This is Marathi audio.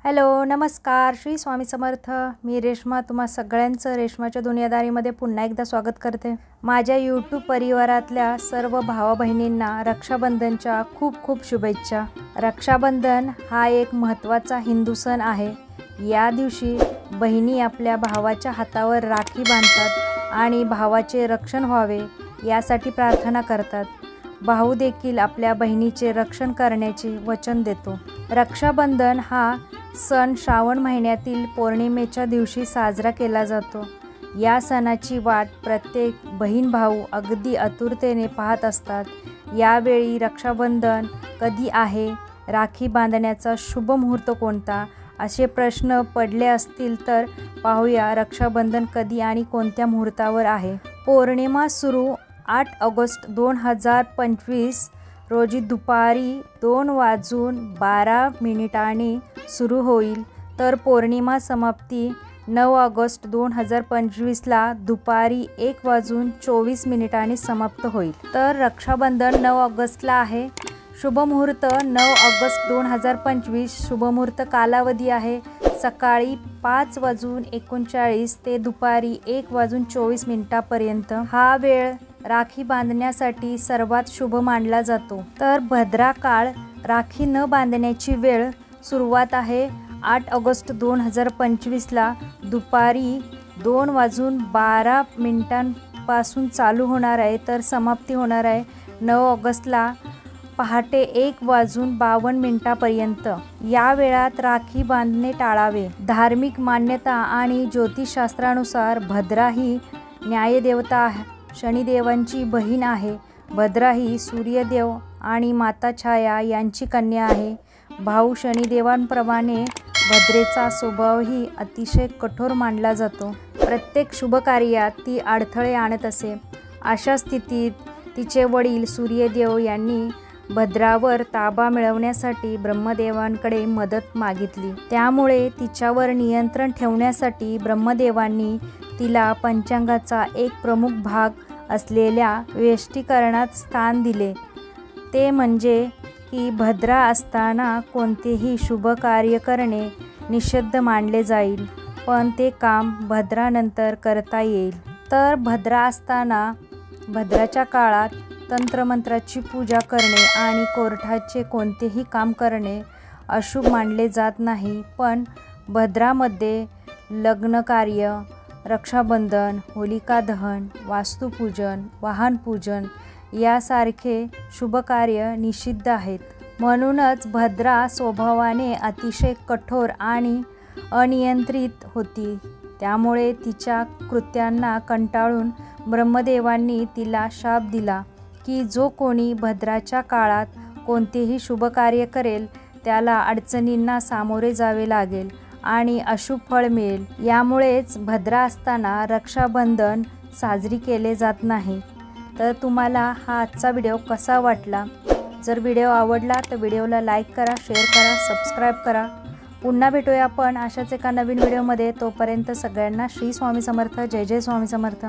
हॅलो नमस्कार श्री स्वामी समर्थ। मी रेश्मा तुम्हा सगळ्यांचं रेश्माच्या दुनियादारीमध्ये पुन्हा एकदा स्वागत करते। माझ्या यूट्यूब परिवारातल्या सर्व भावा बहिणींना रक्षाबंधनच्या खूप खूप शुभेच्छा। रक्षाबंधन हा एक महत्त्वाचा हिंदू सण आहे। या दिवशी बहिणी आपल्या भावाच्या हातावर राखी बांधतात आणि भावाचे रक्षण व्हावे यासाठी प्रार्थना करतात। भाऊ देखील आपल्या बहिणीचे रक्षण करण्याचे वचन देतो। रक्षाबंधन हा सण श्रावण महिन्यातील पौर्णिमेच्या दिवशी साजरा केला जातो। या सणाची वाट प्रत्येक बहीण भाऊ अगदी आतुरतेने पाहत असतात। यावेळी रक्षाबंधन कधी आहे, राखी बांधण्याचा शुभ मुहूर्त कोणता, असे प्रश्न पडले असतील तर पाहूया रक्षाबंधन कधी आणि कोणत्या मुहूर्तावर आहे। पौर्णिमा सुरू 8 ऑगस्ट 2025 रोजी दुपारी 2:12 सुरू होईल, तर पौर्णिमा समाप्ती 9 ऑगस्ट 2025ला दुपारी 1:24 समाप्त होईल। तर रक्षाबंधन 9 ऑगस्टला आहे। शुभ मुहूर्त 9 ऑगस्ट 2025। शुभ मुहूर्त कालावधी आहे सकाळी 5:39 ते दुपारी 1:24 पर्यंत। हा वेळ राखी बांधण्यासाठी सर्वात शुभ मानला जातो। तर भद्रा काळ राखी न बांधण्याची वेळ सुरुवात आहे 8 ऑगस्ट 2025ला दुपारी 2:12 पासून चालू होणार आहे, तर समाप्ती होणार आहे 9 ऑगस्टला पहाटे 1:52 पर्यंत। या वेळात राखी बांधणे टाळावे। धार्मिक मान्यता आणि ज्योतिषशास्त्रानुसार भद्रा ही न्यायदेवता शनिदेवांची बहीण आहे। भद्रा ही सूर्यदेव आणि माता छाया यांची कन्या आहे। भाऊ शनिदेवांप्रमाणे भद्रेचा स्वभावही अतिशय कठोर मानला जातो। प्रत्येक शुभ कार्यात ती अडथळे आणत असे। अशा स्थितीत तिचे वडील सूर्यदेव यांनी भद्रावर ताबा मिळवण्यासाठी ब्रह्मदेवांकडे मदत मागितली। त्यामुळे तिच्यावर नियंत्रण ठेवण्यासाठी ब्रह्मदेवांनी तिला पंचांगाचा एक प्रमुख भाग असलेल्या वेष्टीकरणात स्थान दिले। ते म्हणजे की भद्रा असताना कोणतेही शुभ कार्य करणे निषिद्ध मानले जाईल, पण ते काम भद्रानंतर करता येईल। तर भद्रा असताना भद्राच्या काळात तंत्रमंत्राची पूजा करणे आणि कोर्टाचे कोणतेही काम करणे अशुभ मानले जात नाही। पण भद्रामध्ये लग्नकार्य, रक्षाबंधन, होलिका दहन, वास्तुपूजन, वाहनपूजन यासारखे शुभकार्य निषिद्ध आहेत। म्हणूनच भद्रा स्वभावाने अतिशय कठोर आणि अनियंत्रित होती। त्यामुळे तिच्या कृत्यांना कंटाळून ब्रह्मदेवांनी तिला शाप दिला की जो कोणी भद्राच्या काळात कोणतेही शुभकार्य करेल त्याला अडचणींना सामोरे जावे लागेल आणि अशुभ फळ मिळेल। यामुळेच भद्रा असताना रक्षाबंधन साजरी केले जात नाही। तर तुम्हाला हा आजचा व्हिडिओ कसा वाटला? जर व्हिडिओ आवडला तर व्हिडिओला लाईक करा, शेअर करा, सबस्क्राईब करा। पुन्हा भेटूया आपण अशाच एका नवीन व्हिडिओमध्ये। तोपर्यंत सगळ्यांना श्री स्वामी समर्थ। जय जय स्वामी समर्थ।